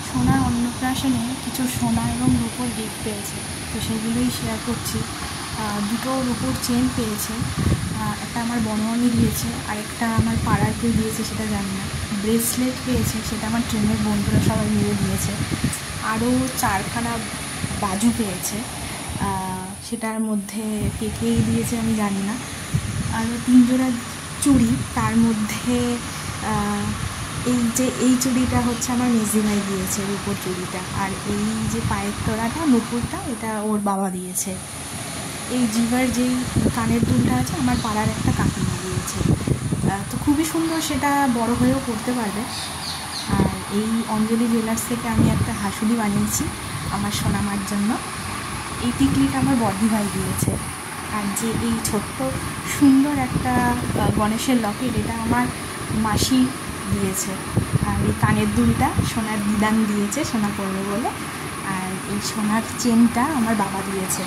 সোনার অন্নপ্রাশনে কিছু সোনা এবং রূপোর গিফট পেয়েছে, তো সেগুলোই শেয়ার করছি। দুটো রূপোর চেন পেয়েছে, একটা আমার বনমামি দিয়েছে, আরেকটা আমার পাড়ার কেউ দিয়েছে সেটা জানি না। ব্রেসলেট পেয়েছে, সেটা আমার ট্রেনের বন্ধুরা সবাই মিলে দিয়েছে। আরও 4খানা বাজু পেয়েছে, সেটার মধ্যে কে কে দিয়েছে আমি জানি না। আরও 3 জোড়া চুড়ি, তার মধ্যে এই চুড়িটা হচ্ছে আমার মেজি ভাই দিয়েছে, রূপোর চুড়িটা। আর এই যে পায়ের তোড়াটা নূপুরটা, এটা ওর বাবা দিয়েছে। এই জিভার যেই কানের দুলটা আছে আমার পাড়ার একটা কাকিমা দিয়েছে। তো খুবই সুন্দর, সেটা বড় হয়েও করতে পারবে। আর এই অঞ্জলি জুয়েলার্স থেকে আমি একটা হাসুলি বানিয়েছি আমার সোনামার জন্য। এই টিকলিটা আমার বড়দি ভাই দিয়েছে। আর যে এই ছোট্ট সুন্দর একটা গণেশের লকেট, এটা আমার মাসি দিয়েছে। আর এই কানের দুলটা সোনার দিদান দিয়েছে, সোনা পরবে বলে। আর এই সোনার চেনটা আমার বাবা দিয়েছে।